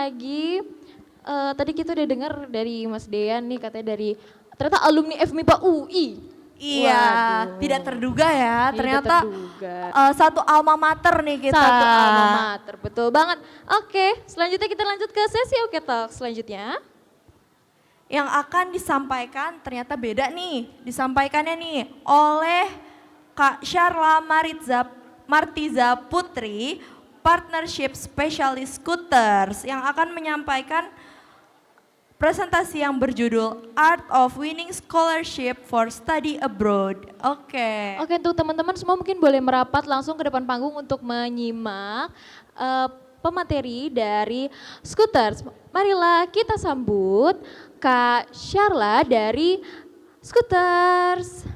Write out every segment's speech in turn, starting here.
lagi. Tadi kita udah dengar dari Mas Dean nih katanya dari ternyata alumni FMIPA UI. Iya, Waduh. tidak terduga ya. Tidak Ternyata terduga. satu alma mater nih kita. Satu alma mater, betul banget. Oke, selanjutnya kita lanjut ke sesi Oke Talk selanjutnya. Yang akan disampaikan ternyata beda nih. Disampaikannya nih oleh Kak Syarla Martiza Putri, Partnership Specialist Scooters yang akan menyampaikan presentasi yang berjudul Art of Winning Scholarship for Study Abroad. Oke. Oke, untuk teman-teman semua mungkin boleh merapat langsung ke depan panggung untuk menyimak pemateri dari Scooters. Marilah kita sambut Kak Syarla dari Scooters.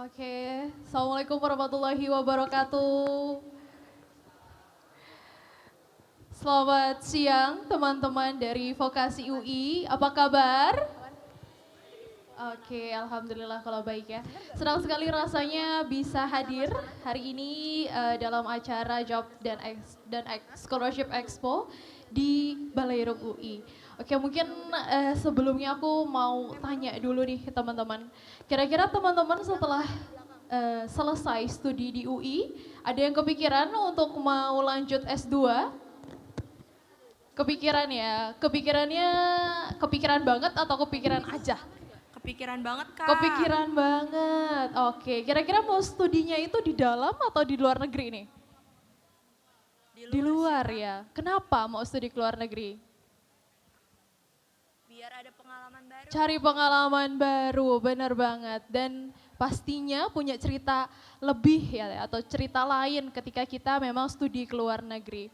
Oke, Assalamualaikum warahmatullahi wabarakatuh. Selamat siang teman-teman dari Vokasi UI, apa kabar? Oke, Alhamdulillah kalau baik ya. Senang sekali rasanya bisa hadir hari ini dalam acara Job dan Scholarship Expo di Baleirung UI. Oke, mungkin sebelumnya aku mau tanya dulu nih ke teman-teman. Kira-kira teman-teman setelah selesai studi di UI, ada yang kepikiran untuk mau lanjut S2? Kepikiran ya? Kepikiran banget atau kepikiran aja? Kepikiran banget Kak. Kepikiran banget, oke. Kira-kira mau studinya itu di dalam atau di luar negeri nih? Di luar ya. Kenapa mau studi ke luar negeri? Biar ada pengalaman baru. Cari pengalaman baru, benar banget. Dan pastinya punya cerita lebih ya atau cerita lain ketika kita memang studi ke luar negeri.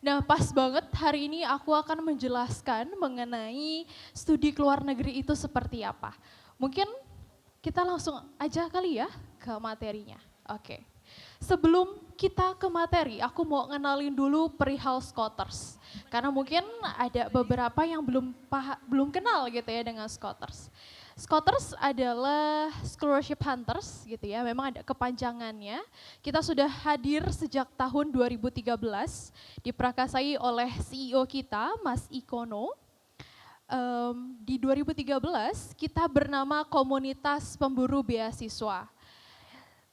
Nah pas banget hari ini aku akan menjelaskan mengenai studi ke luar negeri itu seperti apa. Mungkin kita langsung aja kali ya ke materinya. Oke. Sebelum kita ke materi, aku mau ngenalin dulu perihal Scooters. Karena mungkin ada beberapa yang belum kenal gitu ya dengan Scooters. Scooters adalah Scholarship Hunters gitu ya, memang ada kepanjangannya. Kita sudah hadir sejak tahun 2013, diprakasai oleh CEO kita, Mas Ikono. Di 2013 kita bernama Komunitas Pemburu Beasiswa.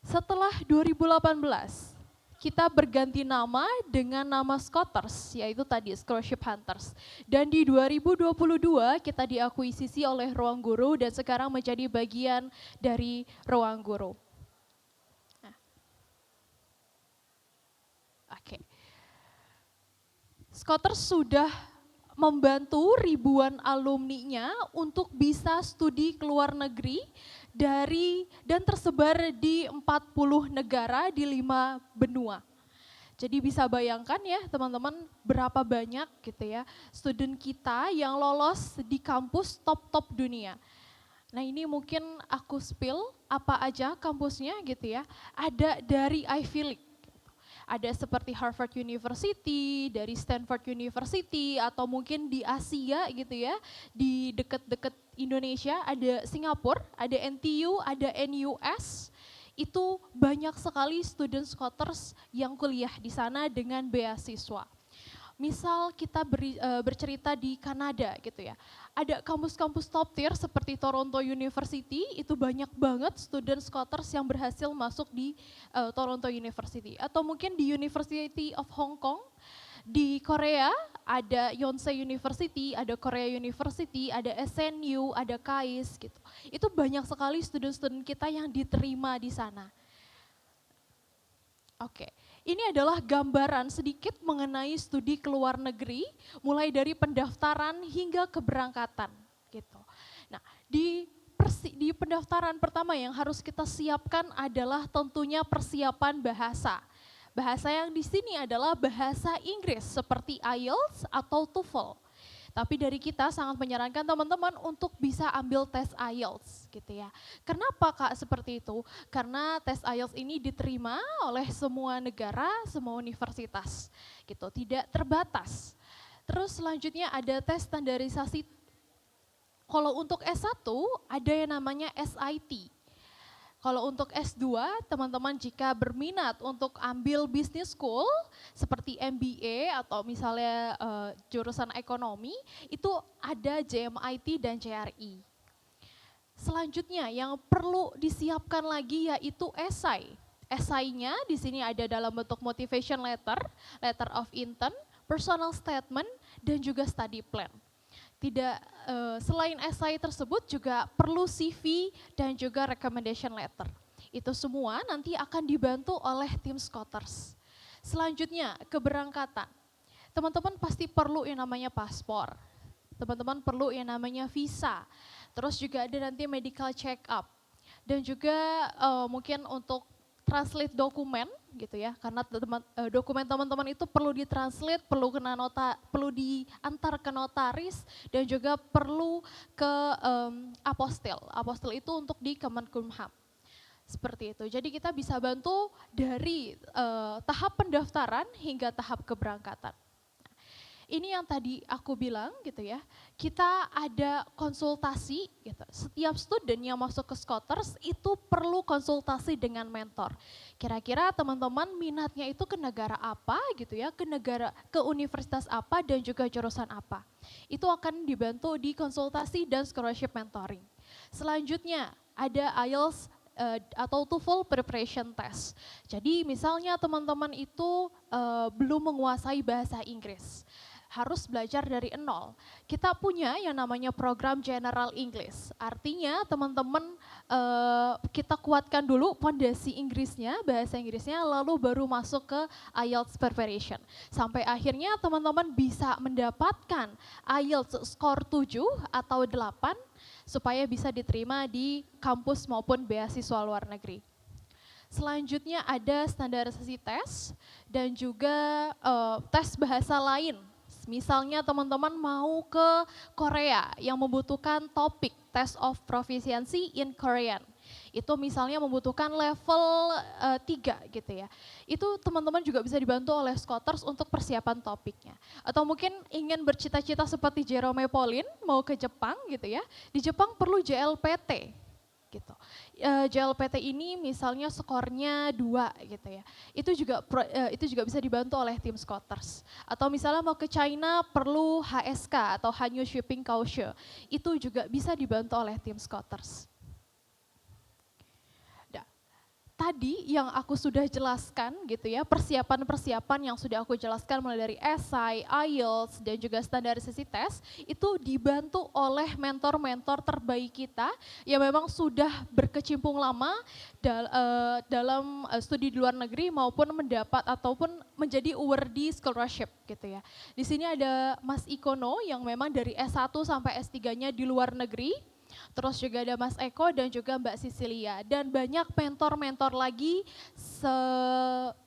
Setelah 2018, kita berganti nama dengan nama Scooters, yaitu tadi Scholarship Hunters. Dan di 2022 kita diakuisisi oleh Ruang Guru dan sekarang menjadi bagian dari Ruang Guru. Nah. Oke. Scooters sudah membantu ribuan alumninya untuk bisa studi ke luar negeri dan tersebar di 40 negara di 5 benua. Jadi bisa bayangkan ya teman-teman berapa banyak gitu ya student kita yang lolos di kampus top-top dunia. Nah ini mungkin aku spill apa aja kampusnya gitu ya. Ada dari Ivy League. Ada seperti Harvard University, dari Stanford University, atau mungkin di Asia gitu ya, di dekat-dekat Indonesia ada Singapura, ada NTU, ada NUS, itu banyak sekali student Scooters yang kuliah di sana dengan beasiswa. Misal kita bercerita di Kanada gitu ya, ada kampus-kampus top tier seperti Toronto University, itu banyak banget student Scooters yang berhasil masuk di Toronto University. Atau mungkin di University of Hong Kong, di Korea ada Yonsei University, ada Korea University, ada SNU, ada KAIS gitu. Itu banyak sekali student-student kita yang diterima di sana. Oke. Ini adalah gambaran sedikit mengenai studi ke luar negeri, mulai dari pendaftaran hingga keberangkatan. Gitu. Nah, di pendaftaran pertama yang harus kita siapkan adalah tentunya persiapan bahasa. Bahasa yang di sini adalah bahasa Inggris seperti IELTS atau TOEFL. Tapi dari kita sangat menyarankan teman-teman untuk bisa ambil tes IELTS gitu ya. Kenapa Kak seperti itu? Karena tes IELTS ini diterima oleh semua negara, semua universitas gitu, tidak terbatas. Terus selanjutnya ada tes standarisasi. Kalau untuk S1 ada yang namanya SIT. Kalau untuk S2, teman-teman jika berminat untuk ambil business school seperti MBA atau misalnya jurusan ekonomi, itu ada JMIT dan JRE. Selanjutnya yang perlu disiapkan lagi yaitu esai. Esainya di sini ada dalam bentuk motivation letter, letter of intent, personal statement, dan juga study plan. Tidak selain esai tersebut juga perlu CV dan juga recommendation letter. Itu semua nanti akan dibantu oleh tim Scholars. Selanjutnya keberangkatan. Teman-teman pasti perlu yang namanya paspor. Teman-teman perlu yang namanya visa. Terus juga ada nanti medical check up. Dan juga mungkin untuk translate dokumen gitu ya, karena dokumen teman-teman itu perlu ditranslate, perlu perlu diantar ke notaris dan juga perlu ke apostil. Apostil itu untuk di Kemenkumham. Seperti itu. Jadi kita bisa bantu dari tahap pendaftaran hingga tahap keberangkatan. Ini yang tadi aku bilang gitu ya, kita ada konsultasi gitu. Setiap student yang masuk ke Scholars itu perlu konsultasi dengan mentor. Kira-kira teman-teman minatnya itu ke negara apa gitu ya, ke universitas apa dan juga jurusan apa. Itu akan dibantu di konsultasi dan scholarship mentoring. Selanjutnya ada IELTS atau TOEFL preparation test. Jadi misalnya teman-teman itu belum menguasai bahasa Inggris, harus belajar dari nol. Kita punya yang namanya program General English. Artinya teman-teman kita kuatkan dulu fondasi Inggrisnya, bahasa Inggrisnya, lalu baru masuk ke IELTS preparation. Sampai akhirnya teman-teman bisa mendapatkan IELTS skor 7 atau 8 supaya bisa diterima di kampus maupun beasiswa luar negeri. Selanjutnya ada standarisasi tes dan juga tes bahasa lain. Misalnya teman-teman mau ke Korea yang membutuhkan topik Test of Proficiency in Korean. Itu misalnya membutuhkan level 3 gitu ya. Itu teman-teman juga bisa dibantu oleh Scholars untuk persiapan topiknya. Atau mungkin ingin bercita-cita seperti Jerome Pauline mau ke Jepang gitu ya. Di Jepang perlu JLPT gitu. JLPT ini misalnya skornya 2 gitu ya. Itu juga bisa dibantu oleh tim Scholars. Atau misalnya mau ke China perlu HSK atau Hanyu Shipping Kaohsiung. Itu juga bisa dibantu oleh tim Scholars. Tadi yang aku sudah jelaskan gitu ya, persiapan-persiapan yang sudah aku jelaskan mulai dari esai, IELTS, dan juga standarisasi tes, itu dibantu oleh mentor-mentor terbaik kita yang memang sudah berkecimpung lama dalam studi di luar negeri maupun mendapat ataupun menjadi awardee scholarship gitu ya. Di sini ada Mas Ikono yang memang dari S1 sampai S3-nya di luar negeri. Terus juga ada Mas Eko dan juga Mbak Sisilia dan banyak mentor-mentor lagi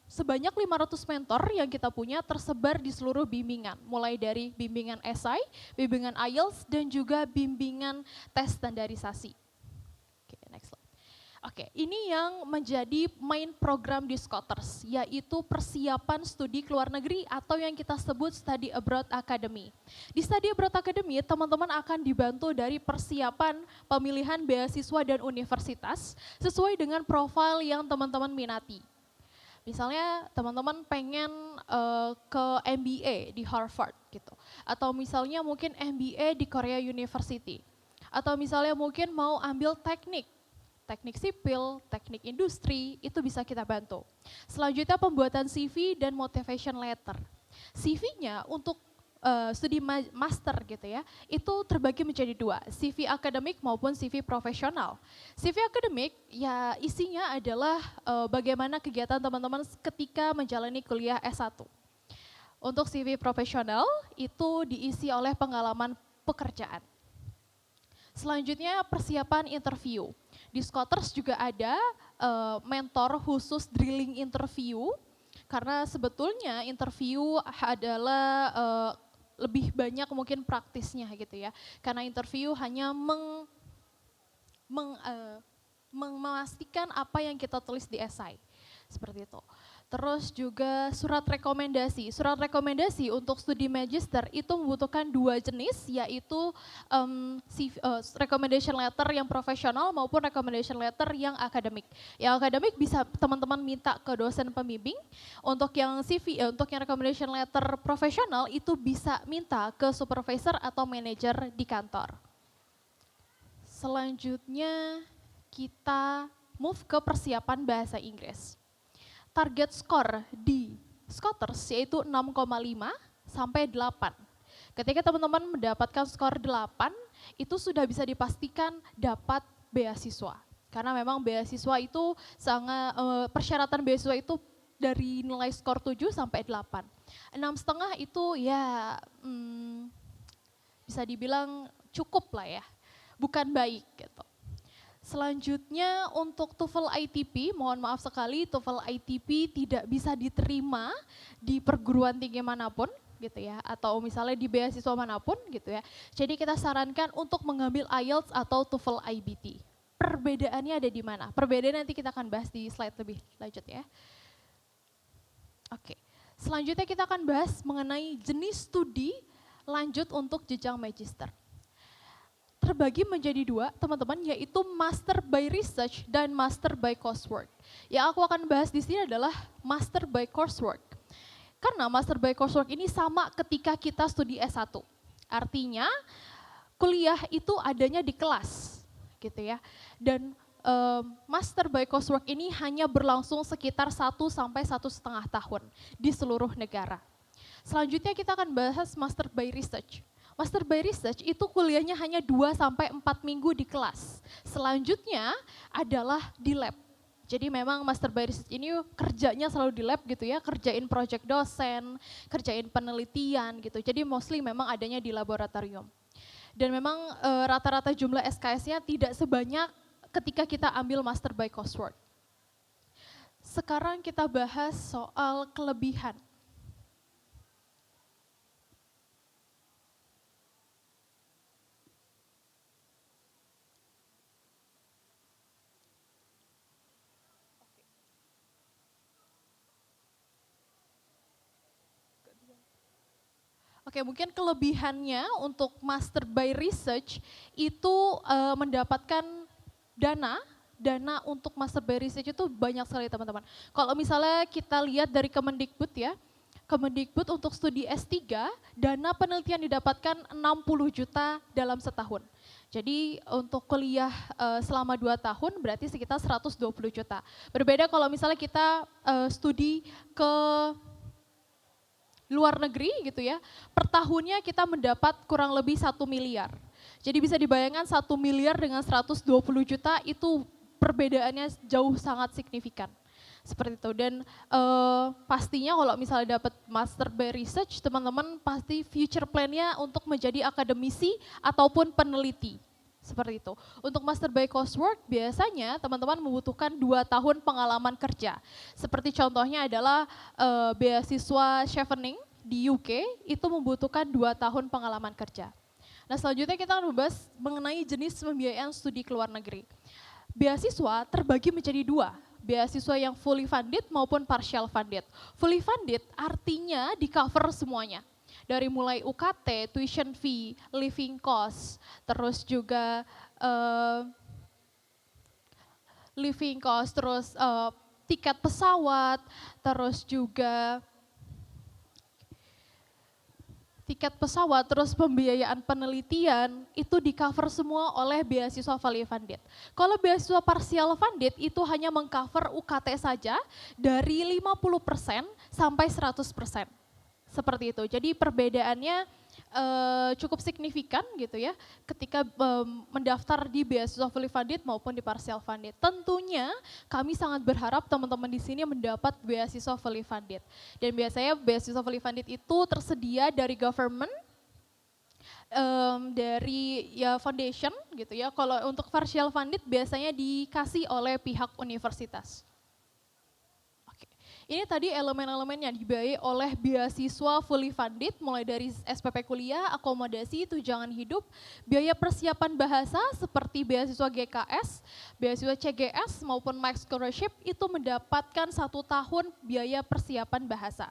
sebanyak 500 mentor yang kita punya tersebar di seluruh bimbingan, mulai dari bimbingan esai, bimbingan IELTS dan juga bimbingan tes standarisasi. Oke, next slide. Oke, ini yang menjadi main program di Scholars, yaitu persiapan studi ke luar negeri atau yang kita sebut Study Abroad Academy. Di Study Abroad Academy, teman-teman akan dibantu dari persiapan pemilihan beasiswa dan universitas sesuai dengan profil yang teman-teman minati. Misalnya teman-teman pengen ke MBA di Harvard gitu, atau misalnya mungkin MBA di Korea University, atau misalnya mungkin mau ambil teknik sipil, teknik industri, itu bisa kita bantu. Selanjutnya pembuatan CV dan motivation letter. CV-nya untuk studi master gitu ya, itu terbagi menjadi 2, CV akademik maupun CV profesional. CV akademik ya isinya adalah bagaimana kegiatan teman-teman ketika menjalani kuliah S1. Untuk CV profesional itu diisi oleh pengalaman pekerjaan. Selanjutnya persiapan interview. Di Scholars juga ada mentor khusus drilling interview, karena sebetulnya interview adalah lebih banyak mungkin praktisnya gitu ya. Karena interview hanya memastikan apa yang kita tulis di esai. Seperti itu. Terus juga surat rekomendasi. Surat rekomendasi untuk studi magister itu membutuhkan 2 jenis, yaitu recommendation letter yang profesional maupun recommendation letter yang akademik. Yang akademik bisa teman-teman minta ke dosen pembimbing. Untuk yang untuk yang recommendation letter profesional itu bisa minta ke supervisor atau manajer di kantor. Selanjutnya kita move ke persiapan bahasa Inggris. Target skor di Scholars yaitu 6,5 sampai 8. Ketika teman-teman mendapatkan skor 8, itu sudah bisa dipastikan dapat beasiswa. Karena memang beasiswa itu sangat persyaratan beasiswa itu dari nilai skor 7 sampai 8. 6,5 itu ya bisa dibilang cukup lah ya, bukan baik gitu. Selanjutnya untuk TOEFL ITP, mohon maaf sekali TOEFL ITP tidak bisa diterima di perguruan tinggi manapun gitu ya, atau misalnya di beasiswa manapun gitu ya. Jadi kita sarankan untuk mengambil IELTS atau TOEFL IBT. Perbedaannya ada di mana? Perbedaan nanti kita akan bahas di slide lebih lanjut ya. Oke, selanjutnya kita akan bahas mengenai jenis studi lanjut untuk jenjang magister. Terbagi menjadi 2 teman-teman, yaitu Master by Research dan Master by Coursework. Yang aku akan bahas di sini adalah Master by Coursework. Karena Master by Coursework ini sama ketika kita studi S1. Artinya kuliah itu adanya di kelas gitu ya. Dan Master by Coursework ini hanya berlangsung sekitar 1 sampai 1,5 tahun di seluruh negara. Selanjutnya kita akan bahas Master by Research. Master by Research itu kuliahnya hanya 2 sampai 4 minggu di kelas. Selanjutnya adalah di lab. Jadi memang Master by Research ini kerjanya selalu di lab gitu ya, kerjain project dosen, kerjain penelitian gitu. Jadi mostly memang adanya di laboratorium. Dan memang rata-rata jumlah SKS-nya tidak sebanyak ketika kita ambil Master by Coursework. Sekarang kita bahas soal kelebihan. Oke, mungkin kelebihannya untuk Master by Research itu mendapatkan dana untuk Master by Research itu banyak sekali teman-teman. Kalau misalnya kita lihat dari Kemendikbud ya, Kemendikbud untuk studi S3, dana penelitian didapatkan 60 juta dalam setahun. Jadi untuk kuliah selama 2 tahun berarti sekitar 120 juta. Berbeda kalau misalnya kita studi ke luar negeri gitu ya, per tahunnya kita mendapat kurang lebih 1 miliar. Jadi bisa dibayangkan 1 miliar dengan 120 juta itu perbedaannya jauh sangat signifikan. Seperti itu, dan pastinya kalau misalnya dapat Master by Research, teman-teman pasti future plan-nya untuk menjadi akademisi ataupun peneliti. Seperti itu. Untuk Master by Coursework biasanya teman-teman membutuhkan 2 tahun pengalaman kerja. Seperti contohnya adalah beasiswa Chevening di UK itu membutuhkan 2 tahun pengalaman kerja. Nah selanjutnya kita akan membahas mengenai jenis pembiayaan studi ke luar negeri. Beasiswa terbagi menjadi 2, beasiswa yang fully funded maupun partial funded. Fully funded artinya di cover semuanya. Dari mulai UKT, tuition fee, living cost, terus juga tiket pesawat, terus juga terus pembiayaan penelitian, itu di cover semua oleh beasiswa fully funded. Kalau beasiswa partial funded itu hanya mengcover UKT saja dari 50% sampai 100%. Seperti itu, jadi perbedaannya cukup signifikan gitu ya ketika mendaftar di beasiswa fully funded maupun di partial funded. Tentunya kami sangat berharap teman-teman di sini mendapat beasiswa fully funded. Dan biasanya beasiswa fully funded itu tersedia dari government, dari ya foundation gitu ya. Kalau untuk partial funded biasanya dikasih oleh pihak universitas. Ini tadi elemen-elemennya dibiayai oleh beasiswa fully funded, mulai dari SPP kuliah, akomodasi, tunjangan hidup, biaya persiapan bahasa seperti beasiswa GKS, beasiswa CGS maupun Max Scholarship itu mendapatkan 1 tahun biaya persiapan bahasa.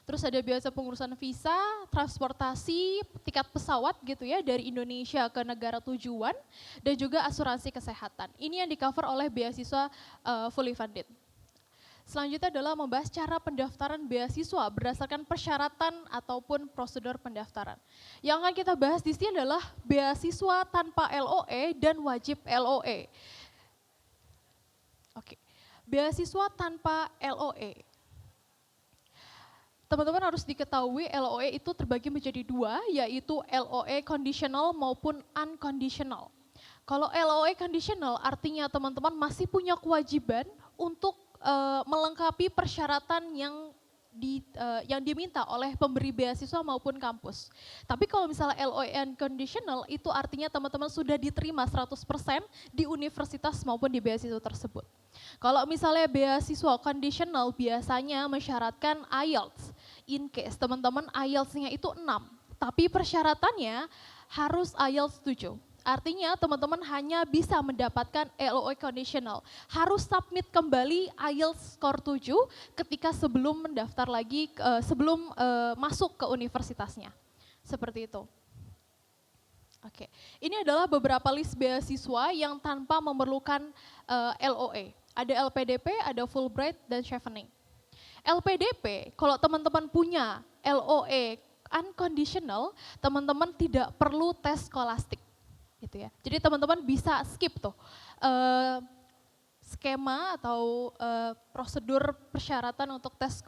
Terus ada biasa pengurusan visa, transportasi, tiket pesawat gitu ya dari Indonesia ke negara tujuan, dan juga asuransi kesehatan. Ini yang di-cover oleh beasiswa fully funded. Selanjutnya adalah membahas cara pendaftaran beasiswa berdasarkan persyaratan ataupun prosedur pendaftaran. Yang akan kita bahas di sini adalah beasiswa tanpa LOE dan wajib LOE. Oke, beasiswa tanpa LOE. Teman-teman harus diketahui LOE itu terbagi menjadi 2, yaitu LOE conditional maupun unconditional. Kalau LOE conditional artinya teman-teman masih punya kewajiban untuk melengkapi persyaratan yang diminta oleh pemberi beasiswa maupun kampus. Tapi kalau misalnya LOE unconditional itu artinya teman-teman sudah diterima 100% di universitas maupun di beasiswa tersebut. Kalau misalnya beasiswa conditional biasanya mensyaratkan IELTS. In case teman-teman IELTS-nya itu 6, tapi persyaratannya harus IELTS 7. Artinya teman-teman hanya bisa mendapatkan LOE conditional. Harus submit kembali IELTS skor 7 ketika sebelum mendaftar lagi, sebelum masuk ke universitasnya. Seperti itu. Oke, ini adalah beberapa list beasiswa yang tanpa memerlukan LOE. Ada LPDP, ada Fulbright, dan Chevening. LPDP, kalau teman-teman punya LOE unconditional, teman-teman tidak perlu tes skolastik. Gitu ya. Jadi teman-teman bisa skip tuh skema atau prosedur persyaratan untuk tes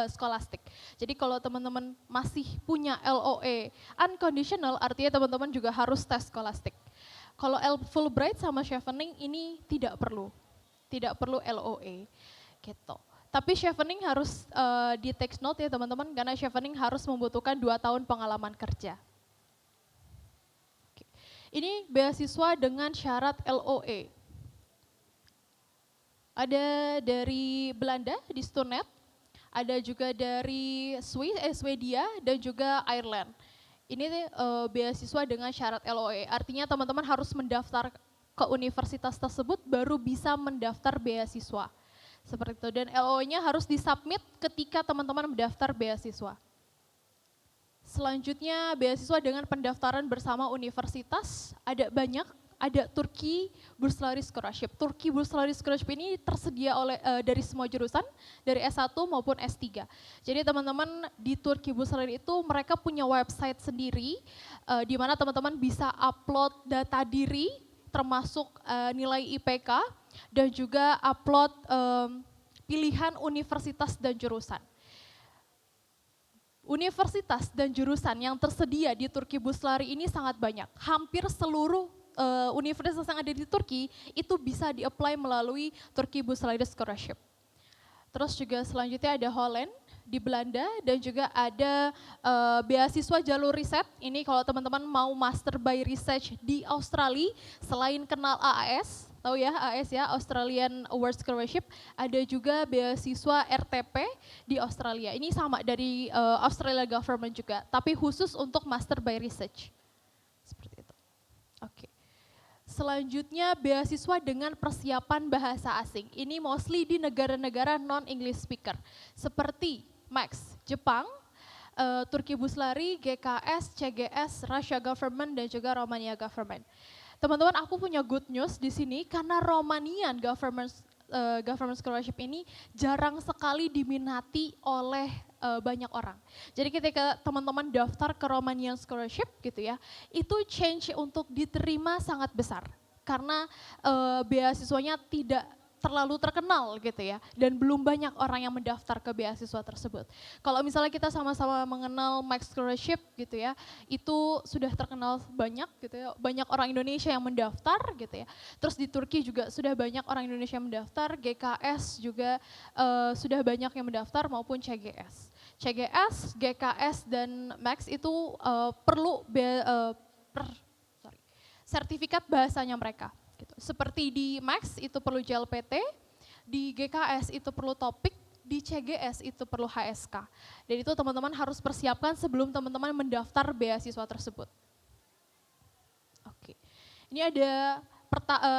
skolastik. Jadi kalau teman-teman masih punya LOE unconditional artinya teman-teman juga harus tes skolastik. Kalau Fulbright sama Chevening ini tidak perlu LOE gitu. Tapi Chevening harus di take note ya teman-teman karena Chevening harus membutuhkan 2 tahun pengalaman kerja. Ini beasiswa dengan syarat LOE. Ada dari Belanda di Stonet, ada juga dari Swedia dan juga Ireland. Ini beasiswa dengan syarat LOE, artinya teman-teman harus mendaftar ke universitas tersebut baru bisa mendaftar beasiswa. Seperti itu, dan LOE-nya harus disubmit ketika teman-teman mendaftar beasiswa. Selanjutnya beasiswa dengan pendaftaran bersama universitas, ada banyak, ada Turki Burslari Scholarship. Turki Burslari Scholarship ini tersedia dari semua jurusan, dari S1 maupun S3. Jadi teman-teman di Turki Burslari itu mereka punya website sendiri, di mana teman-teman bisa upload data diri, termasuk nilai IPK, dan juga upload pilihan universitas dan jurusan. Universitas dan jurusan yang tersedia di Turki Burslari ini sangat banyak. Hampir seluruh universitas yang ada di Turki itu bisa di-apply melalui Turki Burslari Scholarship. Terus juga selanjutnya ada Holland di Belanda dan juga ada beasiswa jalur riset. Ini kalau teman-teman mau master by research di Australia, selain kenal AAS, tahu ya AS ya, Australian Award Scholarship, ada juga beasiswa RTP di Australia. Ini sama dari Australia Government juga, tapi khusus untuk Master by Research. Seperti itu. Oke. Selanjutnya beasiswa dengan persiapan bahasa asing. Ini mostly di negara-negara non-English speaker, seperti Max, Jepang, Turki Burslari, GKS, CGS, Russia Government, dan juga Romania Government. Teman-teman, aku punya good news di sini karena Romanian Government Scholarship ini jarang sekali diminati oleh banyak orang. Jadi ketika teman-teman daftar ke Romanian Scholarship gitu ya, itu change untuk diterima sangat besar karena beasiswanya tidak terlalu terkenal gitu ya, dan belum banyak orang yang mendaftar ke beasiswa tersebut. Kalau misalnya kita sama-sama mengenal Max Scholarship gitu ya, itu sudah terkenal banyak gitu ya, banyak orang Indonesia yang mendaftar gitu ya. Terus di Turki juga sudah banyak orang Indonesia yang mendaftar, GKS juga sudah banyak yang mendaftar maupun CGS. CGS, GKS, dan Max itu perlu sertifikat bahasanya mereka. Gitu. Seperti di Max itu perlu JLPT, di GKS itu perlu topik, di CGS itu perlu HSK. Dan itu teman-teman harus persiapkan sebelum teman-teman mendaftar beasiswa tersebut. Oke. Ini ada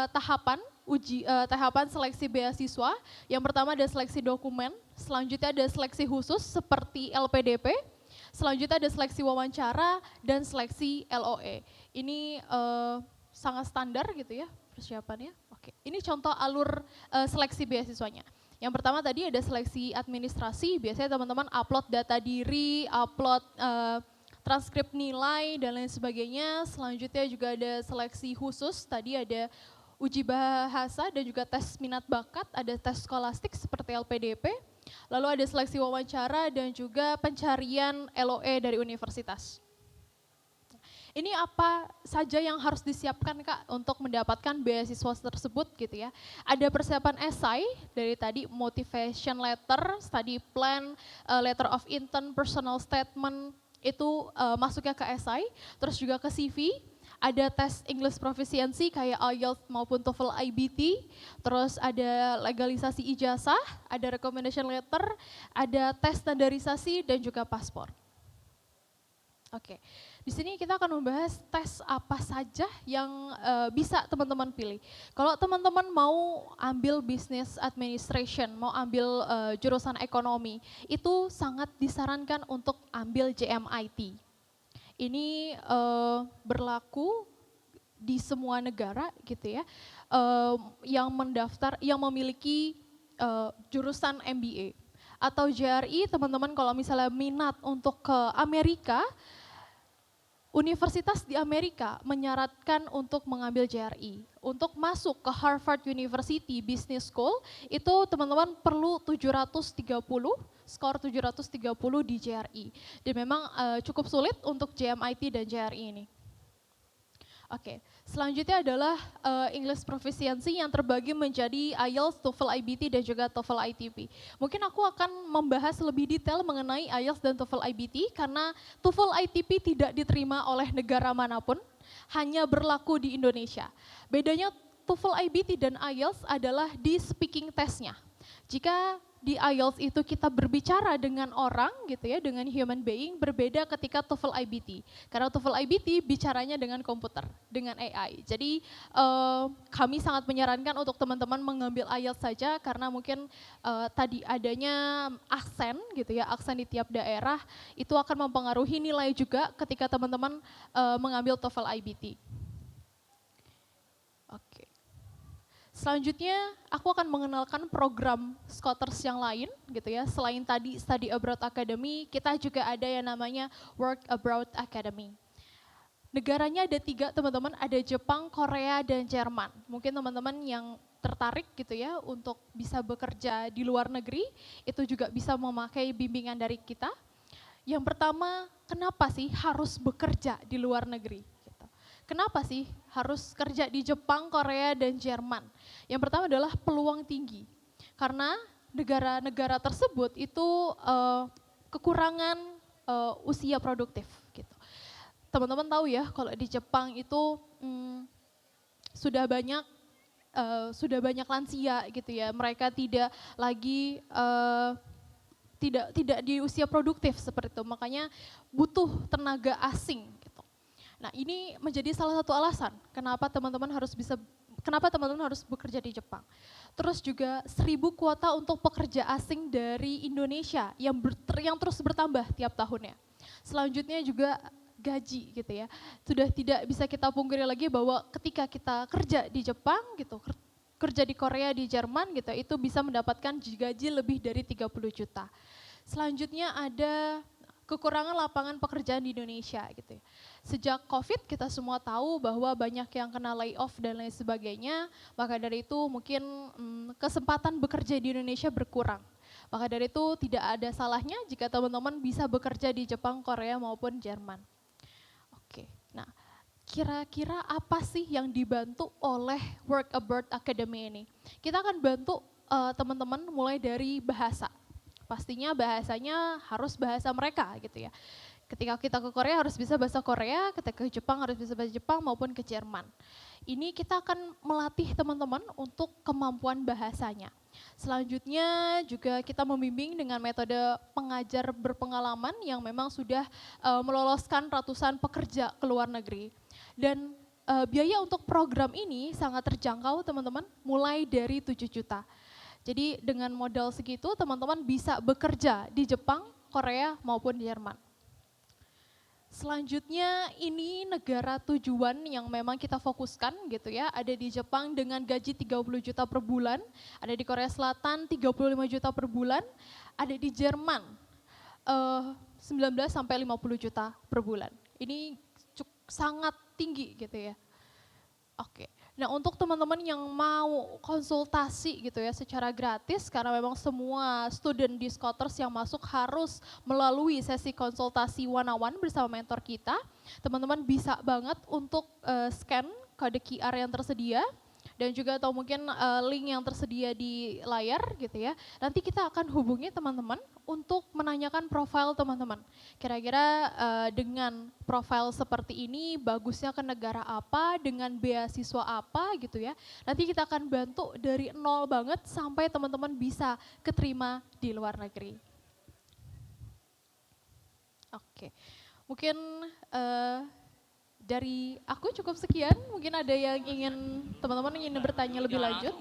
tahapan seleksi beasiswa. Yang pertama ada seleksi dokumen, selanjutnya ada seleksi khusus seperti LPDP, selanjutnya ada seleksi wawancara dan seleksi LOE. Ini sangat standar gitu ya persiapannya. Oke. Ini contoh alur seleksi beasiswanya. Yang pertama tadi ada seleksi administrasi, biasanya teman-teman upload data diri, upload transkrip nilai dan lain sebagainya. Selanjutnya juga ada seleksi khusus, tadi ada uji bahasa dan juga tes minat bakat, ada tes skolastik seperti LPDP. Lalu ada seleksi wawancara dan juga pencarian LOE dari universitas. Ini apa saja yang harus disiapkan Kak untuk mendapatkan beasiswa tersebut gitu ya. Ada persiapan esai dari tadi motivation letter, study plan, letter of intent, personal statement, itu masuknya ke esai, terus juga ke CV. Ada tes English proficiency kayak IELTS maupun TOEFL IBT, terus ada legalisasi ijazah, ada recommendation letter, ada tes standarisasi dan juga paspor. Oke, di sini kita akan membahas tes apa saja yang bisa teman-teman pilih. Kalau teman-teman mau ambil business administration, mau ambil jurusan ekonomi, itu sangat disarankan untuk ambil JMIT. Ini berlaku di semua negara gitu ya, yang memiliki jurusan MBA. Atau JRI, teman-teman kalau misalnya minat untuk ke Amerika, universitas di Amerika menyarankan untuk mengambil JRI. Untuk masuk ke Harvard University Business School, itu teman-teman perlu 730, skor 730 di JRI. Dan memang cukup sulit untuk JMIT dan JRI ini. Oke, selanjutnya adalah English proficiency yang terbagi menjadi IELTS, TOEFL IBT dan juga TOEFL ITP. Mungkin aku akan membahas lebih detail mengenai IELTS dan TOEFL IBT karena TOEFL ITP tidak diterima oleh negara manapun, hanya berlaku di Indonesia. Bedanya TOEFL IBT dan IELTS adalah di speaking testnya. Jika di IELTS itu kita berbicara dengan orang gitu ya, dengan human being, berbeda ketika TOEFL IBT. Karena TOEFL IBT bicaranya dengan komputer, dengan AI. Jadi kami sangat menyarankan untuk teman-teman mengambil IELTS saja karena mungkin tadi adanya aksen gitu ya, aksen di tiap daerah itu akan mempengaruhi nilai juga ketika teman-teman mengambil TOEFL IBT. Oke. Selanjutnya, aku akan mengenalkan program Scholars yang lain, gitu ya. Selain tadi Study Abroad Academy, kita juga ada yang namanya Work Abroad Academy. Negaranya ada 3, teman-teman. Ada Jepang, Korea, dan Jerman. Mungkin teman-teman yang tertarik gitu ya untuk bisa bekerja di luar negeri, itu juga bisa memakai bimbingan dari kita. Yang pertama, kenapa sih harus bekerja di luar negeri? Kenapa sih harus kerja di Jepang, Korea, dan Jerman? Yang pertama adalah peluang tinggi. Karena negara-negara tersebut itu kekurangan usia produktif. Gitu. Teman-teman tahu ya kalau di Jepang itu sudah banyak lansia gitu ya. Mereka tidak lagi tidak di usia produktif seperti itu. Makanya butuh tenaga asing. Nah, ini menjadi salah satu alasan kenapa teman-teman harus bekerja di Jepang. Terus juga 1.000 kuota untuk pekerja asing dari Indonesia yang terus bertambah tiap tahunnya. Selanjutnya juga gaji gitu ya. Sudah tidak bisa kita pungkiri lagi bahwa ketika kita kerja di Jepang gitu, kerja di Korea, di Jerman gitu, itu bisa mendapatkan gaji lebih dari 30 juta. Selanjutnya ada kekurangan lapangan pekerjaan di Indonesia gitu ya. Sejak COVID kita semua tahu bahwa banyak yang kena layoff dan lain sebagainya, maka dari itu mungkin kesempatan bekerja di Indonesia berkurang. Maka dari itu tidak ada salahnya jika teman-teman bisa bekerja di Jepang, Korea maupun Jerman. Oke, nah kira-kira apa sih yang dibantu oleh Work Abroad Academy ini? Kita akan bantu teman-teman mulai dari bahasa. Pastinya bahasanya harus bahasa mereka gitu ya. Ketika kita ke Korea harus bisa bahasa Korea, ketika ke Jepang harus bisa bahasa Jepang maupun ke Jerman. Ini kita akan melatih teman-teman untuk kemampuan bahasanya. Selanjutnya juga kita membimbing dengan metode pengajar berpengalaman yang memang sudah meloloskan ratusan pekerja ke luar negeri. Dan biaya untuk program ini sangat terjangkau teman-teman, mulai dari 7 juta. Jadi dengan modal segitu teman-teman bisa bekerja di Jepang, Korea maupun Jerman. Selanjutnya ini negara tujuan yang memang kita fokuskan gitu ya. Ada di Jepang dengan gaji 30 juta per bulan, ada di Korea Selatan 35 juta per bulan, ada di Jerman 19 sampai 50 juta per bulan. Ini sangat tinggi gitu ya. Oke. Nah, untuk teman-teman yang mau konsultasi gitu ya secara gratis, karena memang semua student di Scholars yang masuk harus melalui sesi konsultasi one-on-one bersama mentor kita, teman-teman bisa banget untuk scan kode QR yang tersedia dan juga atau mungkin link yang tersedia di layar gitu ya. Nanti kita akan hubungi teman-teman untuk menanyakan profil teman-teman. Kira-kira dengan profil seperti ini bagusnya ke negara apa, dengan beasiswa apa gitu ya. Nanti kita akan bantu dari nol banget sampai teman-teman bisa keterima di luar negeri. Oke, mungkin dari aku cukup sekian, mungkin ada yang ingin, teman-teman ingin bertanya lebih lanjut.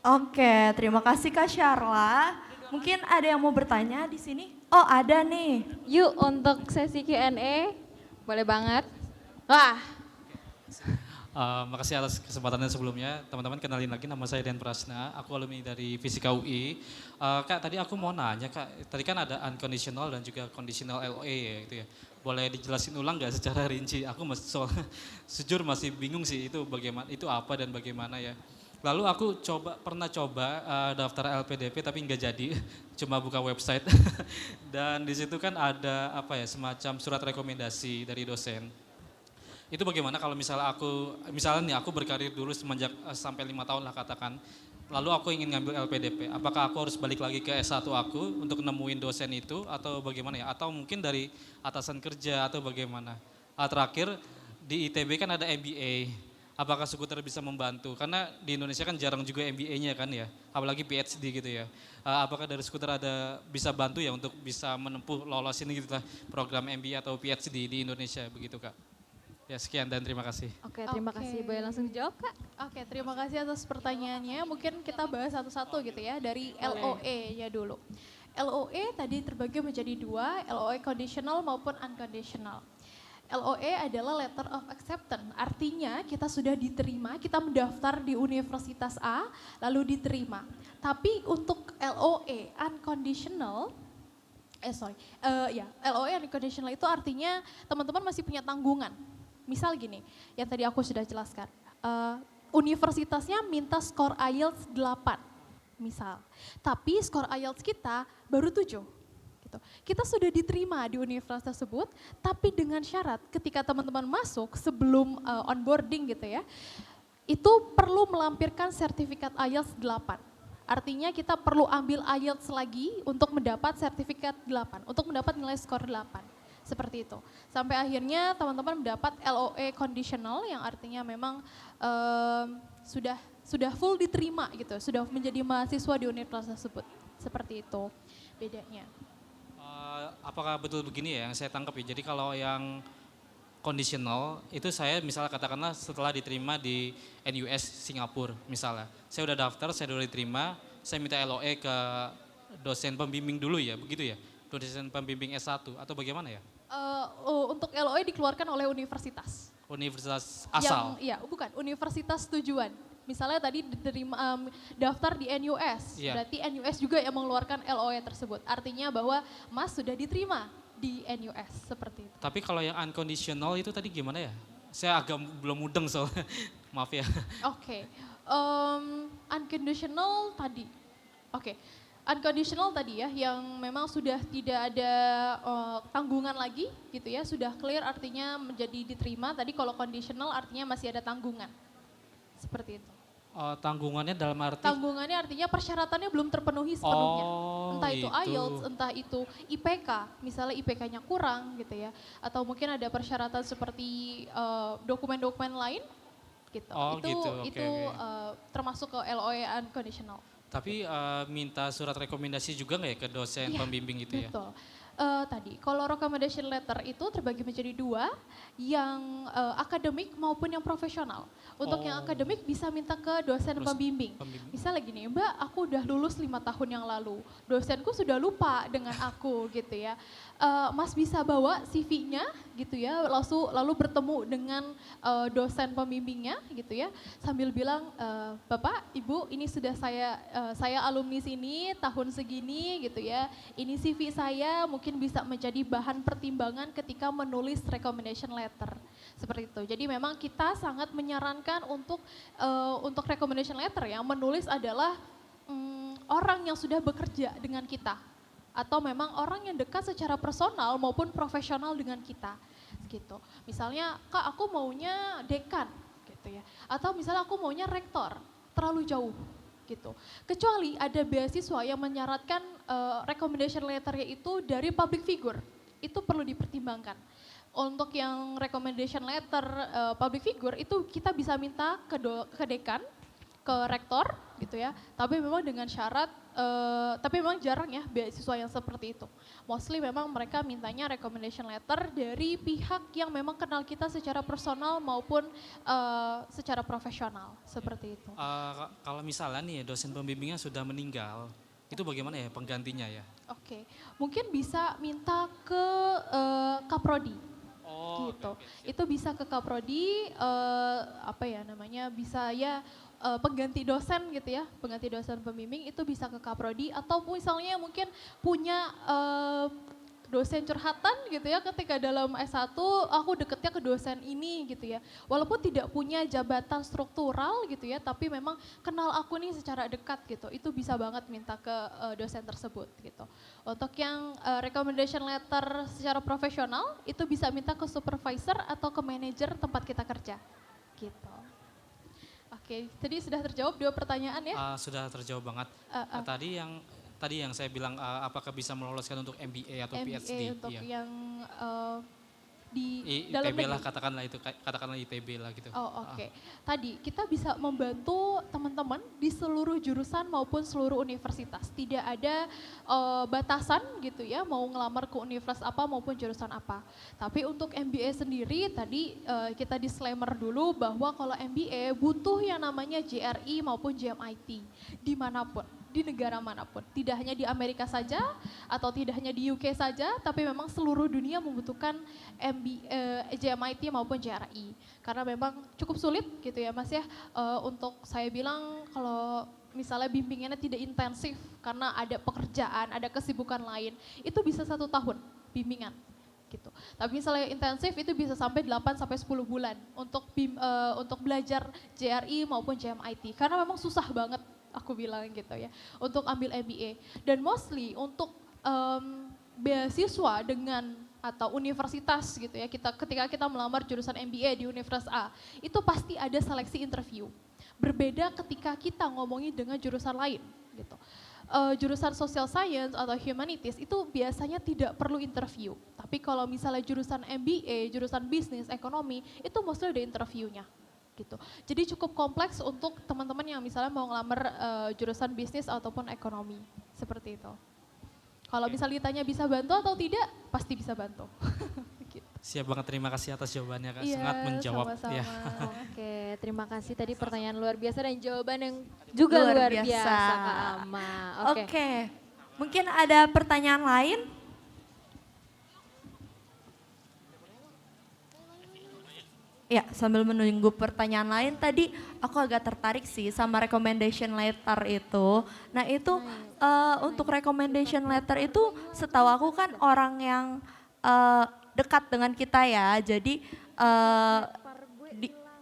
Oke, terima kasih Kak Syarla. Mungkin ada yang mau bertanya di sini? Oh, ada nih. Yuk untuk sesi Q&A, boleh banget. Wah, Makasih atas kesempatannya sebelumnya. Teman-teman kenalin lagi, nama saya Dian Prasna, aku alumni dari Fisika UI. Kak, tadi aku mau nanya Kak, tadi kan ada unconditional dan juga conditional LOA ya itu ya. Boleh dijelasin ulang nggak secara rinci? Aku sejujur masih bingung sih itu bagaimana, itu apa dan bagaimana ya. Lalu aku pernah coba daftar LPDP tapi nggak jadi, cuma buka website. Dan di situ kan ada apa ya, semacam surat rekomendasi dari dosen. Itu bagaimana kalau misalnya nih aku berkarir dulu semenjak sampai 5 tahun lah katakan, lalu aku ingin ngambil LPDP, apakah aku harus balik lagi ke S1 aku untuk nemuin dosen itu atau bagaimana ya? Atau mungkin dari atasan kerja atau bagaimana? Terakhir di ITB kan ada MBA, apakah Skuter bisa membantu? Karena di Indonesia kan jarang juga MBA-nya kan ya, apalagi PhD gitu ya. Apakah dari Skuter bisa bantu ya untuk bisa menempuh lolosin gitu lah program MBA atau PhD di Indonesia begitu Kak? Ya sekian dan terima kasih. oke, terima kasih. Boleh langsung dijawab Kak? Oke, terima kasih atas pertanyaannya. Mungkin kita bahas satu-satu gitu ya, dari LOE-nya dulu. LOE tadi terbagi menjadi dua, LOE conditional maupun unconditional. LOE adalah letter of acceptance, artinya kita sudah diterima, kita mendaftar di Universitas A, lalu diterima. Tapi untuk LOE unconditional, LOE unconditional itu artinya teman-teman masih punya tanggungan. Misal gini, yang tadi aku sudah jelaskan, universitasnya minta skor IELTS 8, misal. Tapi skor IELTS kita baru 7. Gitu. Kita sudah diterima di universitas tersebut, tapi dengan syarat ketika teman-teman masuk sebelum onboarding gitu ya, itu perlu melampirkan sertifikat IELTS 8. Artinya kita perlu ambil IELTS lagi untuk mendapat sertifikat 8, untuk mendapat nilai skor 8. Seperti itu. Sampai akhirnya teman-teman mendapat LOE conditional yang artinya memang sudah full diterima gitu, sudah menjadi mahasiswa di universitas tersebut. Seperti itu bedanya. Apakah betul begini ya yang saya tangkap ya? Jadi kalau yang conditional itu saya misalnya katakanlah setelah diterima di NUS Singapura misalnya. Saya udah daftar, saya udah diterima, saya minta LOE ke dosen pembimbing dulu ya, begitu ya? Dosen pembimbing S1 atau bagaimana ya? Untuk LOE dikeluarkan oleh universitas. Universitas asal? Bukan, universitas tujuan. Misalnya tadi daftar di NUS, berarti NUS juga yang mengeluarkan LOE tersebut. Artinya bahwa Mas sudah diterima di NUS, seperti itu. Tapi kalau yang unconditional itu tadi gimana ya? Saya agak belum mudeng soalnya, maaf ya. Oke, unconditional tadi. Oke. Unconditional tadi ya, yang memang sudah tidak ada tanggungan lagi gitu ya, sudah clear artinya menjadi diterima. Tadi kalau conditional artinya masih ada tanggungan, seperti itu. Tanggungannya dalam arti Tanggungannya artinya persyaratannya belum terpenuhi sepenuhnya. oh Entah itu gitu. IELTS, entah itu IPK, misalnya IPK-nya kurang gitu ya. Atau mungkin ada persyaratan seperti dokumen-dokumen lain gitu. Oh gitu, oke, itu termasuk ke LOE unconditional. Tapi minta surat rekomendasi juga nggak ya ke dosen Iya, pembimbing gitu ya? Betul. Tadi, kalau recommendation letter itu terbagi menjadi dua, yang akademik maupun yang profesional. Untuk yang Oh. akademik bisa minta ke dosen Dosen pembimbing. pembimbing. Misalnya gini, Mbak, aku udah lulus 5 tahun yang lalu, dosenku sudah lupa dengan aku gitu ya. Mas bisa bawa CV-nya gitu ya, lalu bertemu dengan dosen pembimbingnya gitu ya, sambil bilang, Bapak, Ibu, ini sudah saya alumni sini tahun segini gitu ya, ini CV saya mungkin bisa menjadi bahan pertimbangan ketika menulis recommendation letter, seperti itu. Jadi memang kita sangat menyarankan untuk recommendation letter ya, menulis adalah orang yang sudah bekerja dengan kita, atau memang orang yang dekat secara personal maupun profesional dengan kita gitu. Misalnya, Kak, aku maunya dekan gitu ya, atau misalnya aku maunya rektor, terlalu jauh gitu. Kecuali ada beasiswa yang menyaratkan recommendation letternya itu dari public figure, itu perlu dipertimbangkan. Untuk yang recommendation letter public figure itu kita bisa minta ke dekan, ke rektor gitu ya, tapi memang dengan syarat, tapi memang jarang ya beasiswa yang seperti itu. Mostly memang mereka mintanya recommendation letter dari pihak yang memang kenal kita secara personal maupun secara profesional, seperti itu. Kalau misalnya nih dosen pembimbingnya sudah meninggal, itu bagaimana ya penggantinya ya? Oke, mungkin bisa minta ke Kaprodi. Oh, Gitu. oke, siap. Itu bisa ke Kaprodi, apa ya namanya, bisa ya pengganti dosen gitu ya, pengganti dosen pembimbing itu bisa ke Kaprodi, atau misalnya mungkin punya dosen curhatan gitu ya, ketika dalam S1 aku deketnya ke dosen ini gitu ya. Walaupun tidak punya jabatan struktural gitu ya, tapi memang kenal aku nih secara dekat gitu. Itu bisa banget minta ke dosen tersebut gitu. Untuk yang recommendation letter secara profesional itu bisa minta ke supervisor atau ke manajer tempat kita kerja gitu. Oke, tadi sudah terjawab 2 pertanyaan ya. Sudah terjawab banget. Tadi yang saya bilang apakah bisa meloloskan untuk MBA atau MBA PhD? untuk Iya. yang di dalam ITB lah negeri. katakanlah ITB lah gitu. Oh, oke. Tadi kita bisa membantu teman-teman di seluruh jurusan maupun seluruh universitas. Tidak ada batasan gitu ya, mau ngelamar ke universitas apa maupun jurusan apa. Tapi untuk MBA sendiri tadi kita disclaimer dulu bahwa kalau MBA butuh yang namanya JRE maupun JMIT dimanapun, di negara manapun. Tidak hanya di Amerika saja atau tidak hanya di UK saja, tapi memang seluruh dunia membutuhkan JMIT maupun JRE. Karena memang cukup sulit gitu ya Mas ya, untuk saya bilang kalau misalnya bimbingannya tidak intensif karena ada pekerjaan, ada kesibukan lain, itu bisa 1 tahun bimbingan. Gitu. Tapi misalnya intensif itu bisa sampai 8 sampai 10 bulan untuk belajar JRE maupun JMIT, karena memang susah banget aku bilang gitu ya untuk ambil MBA. Dan mostly untuk beasiswa dengan atau universitas gitu ya, ketika kita melamar jurusan MBA di Universitas A, itu pasti ada seleksi interview. Berbeda ketika kita ngomongin dengan jurusan lain gitu. Jurusan social science atau humanities itu biasanya tidak perlu interview. Tapi kalau misalnya jurusan MBA, jurusan bisnis, ekonomi, itu mostly ada interviewnya. Gitu. Jadi cukup kompleks untuk teman-teman yang misalnya mau ngelamar jurusan bisnis ataupun ekonomi, seperti itu. Kalau misalnya ditanya bisa bantu atau tidak, pasti bisa bantu. Gitu. Siap banget, terima kasih atas jawabannya Kak, Iya, sangat menjawab. sama-sama. Ya. Oke, terima kasih tadi pertanyaan luar biasa dan jawaban yang juga luar biasa Kak Ama. Oke, mungkin ada pertanyaan lain? Ya, sambil menunggu pertanyaan lain, tadi aku agak tertarik sih sama recommendation letter itu. Nah itu untuk recommendation letter itu setahu aku kan orang yang dekat dengan kita ya, jadi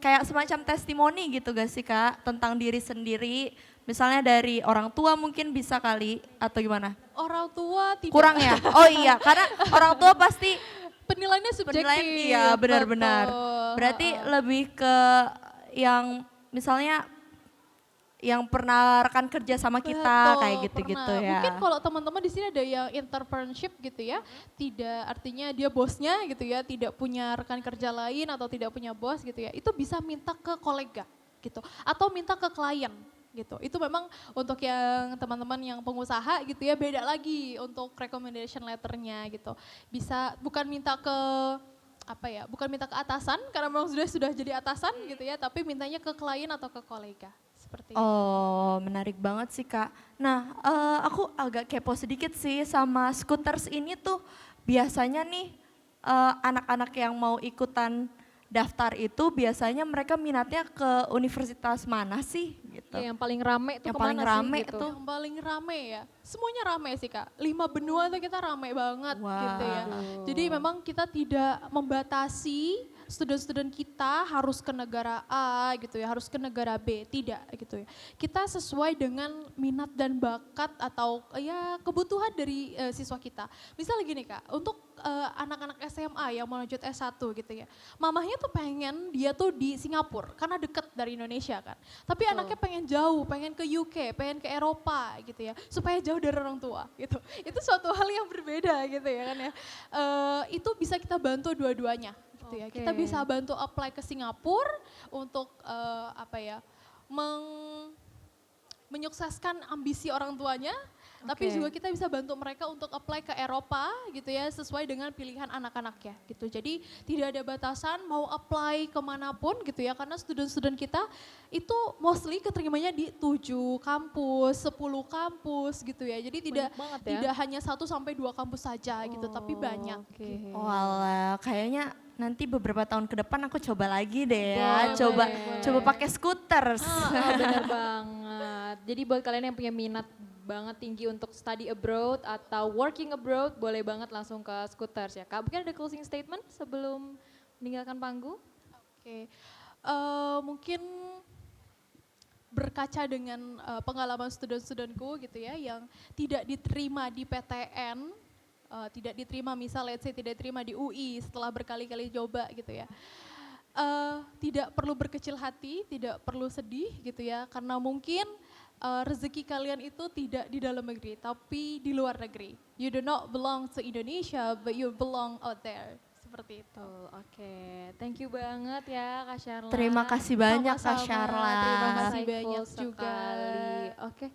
kayak semacam testimoni gitu gak sih Kak, tentang diri sendiri. Misalnya dari orang tua mungkin bisa kali, atau gimana? Orang tua tidak. Kurang ya? Oh iya, karena orang tua pasti Penilaiannya subjektif. penilaian dia benar-benar. Betul. Berarti lebih ke yang misalnya yang pernah rekan kerja sama kita Betul, kayak gitu-gitu pernah. ya. Mungkin kalau teman-teman di sini ada yang internship gitu ya, tidak artinya dia bosnya gitu ya, tidak punya rekan kerja lain atau tidak punya bos gitu ya, itu bisa minta ke kolega gitu, atau minta ke klien gitu. Itu memang untuk yang teman-teman yang pengusaha gitu ya, beda lagi untuk recommendation letternya gitu. Bisa bukan minta ke apa ya, bukan minta ke atasan karena memang sudah jadi atasan gitu ya, tapi mintanya ke klien atau ke kolega seperti itu. Oh, menarik banget sih Kak. Nah, aku agak kepo sedikit sih sama scooters ini tuh biasanya nih anak-anak yang mau ikutan daftar itu biasanya mereka minatnya ke universitas mana sih gitu? Ya, yang paling rame tuh Yang kemana paling sih rame gitu? tuh. Yang paling rame ya, semuanya rame sih Kak. 5 benua tuh kita rame banget gitu ya. Wow. Jadi memang kita tidak membatasi student-student kita harus ke negara A gitu ya, harus ke negara B, tidak gitu ya. Kita sesuai dengan minat dan bakat atau ya kebutuhan dari siswa kita. Misalnya gini Kak, untuk anak-anak SMA yang mau lanjut S1 gitu ya. Mamahnya tuh pengen dia tuh di Singapura karena deket dari Indonesia kan. Tapi anaknya pengen jauh, pengen ke UK, pengen ke Eropa gitu ya. Supaya jauh dari orang tua gitu. Itu suatu hal yang berbeda gitu ya kan ya. Itu bisa kita bantu dua-duanya gitu ya. Kita Oke. bisa bantu apply ke Singapura untuk apa ya, menyukseskan ambisi orang tuanya, tapi Oke. juga kita bisa bantu mereka untuk apply ke Eropa gitu ya, sesuai dengan pilihan anak-anaknya gitu. Jadi tidak ada batasan mau apply kemanapun gitu ya, karena student-student kita itu mostly keterimanya di 7 kampus, 10 kampus gitu ya. Jadi tidak Banyak banget ya. tidak hanya 1 sampai 2 kampus saja gitu, tapi banyak. Oke. Walah, kayaknya nanti beberapa tahun ke depan aku coba lagi deh ya, coba Boleh. coba pakai scooters. Bener banget. Jadi buat kalian yang punya minat banget tinggi untuk study abroad atau working abroad, boleh banget langsung ke Scooters ya Kak. Mungkin ada closing statement sebelum meninggalkan panggung? Oke, mungkin berkaca dengan pengalaman student-studentku gitu ya, yang tidak diterima di PTN, tidak diterima misal let's say tidak diterima di UI setelah berkali-kali coba gitu ya. Tidak perlu berkecil hati, tidak perlu sedih gitu ya, karena mungkin rezeki kalian itu tidak di dalam negeri, tapi di luar negeri. You do not belong to Indonesia, but you belong out there. Seperti itu. Betul, oke. Thank you banget ya Kak Sharla. Terima kasih banyak Kak Sama-sama, Sharla. terima kasih Insightful banyak juga. sekali. Oke.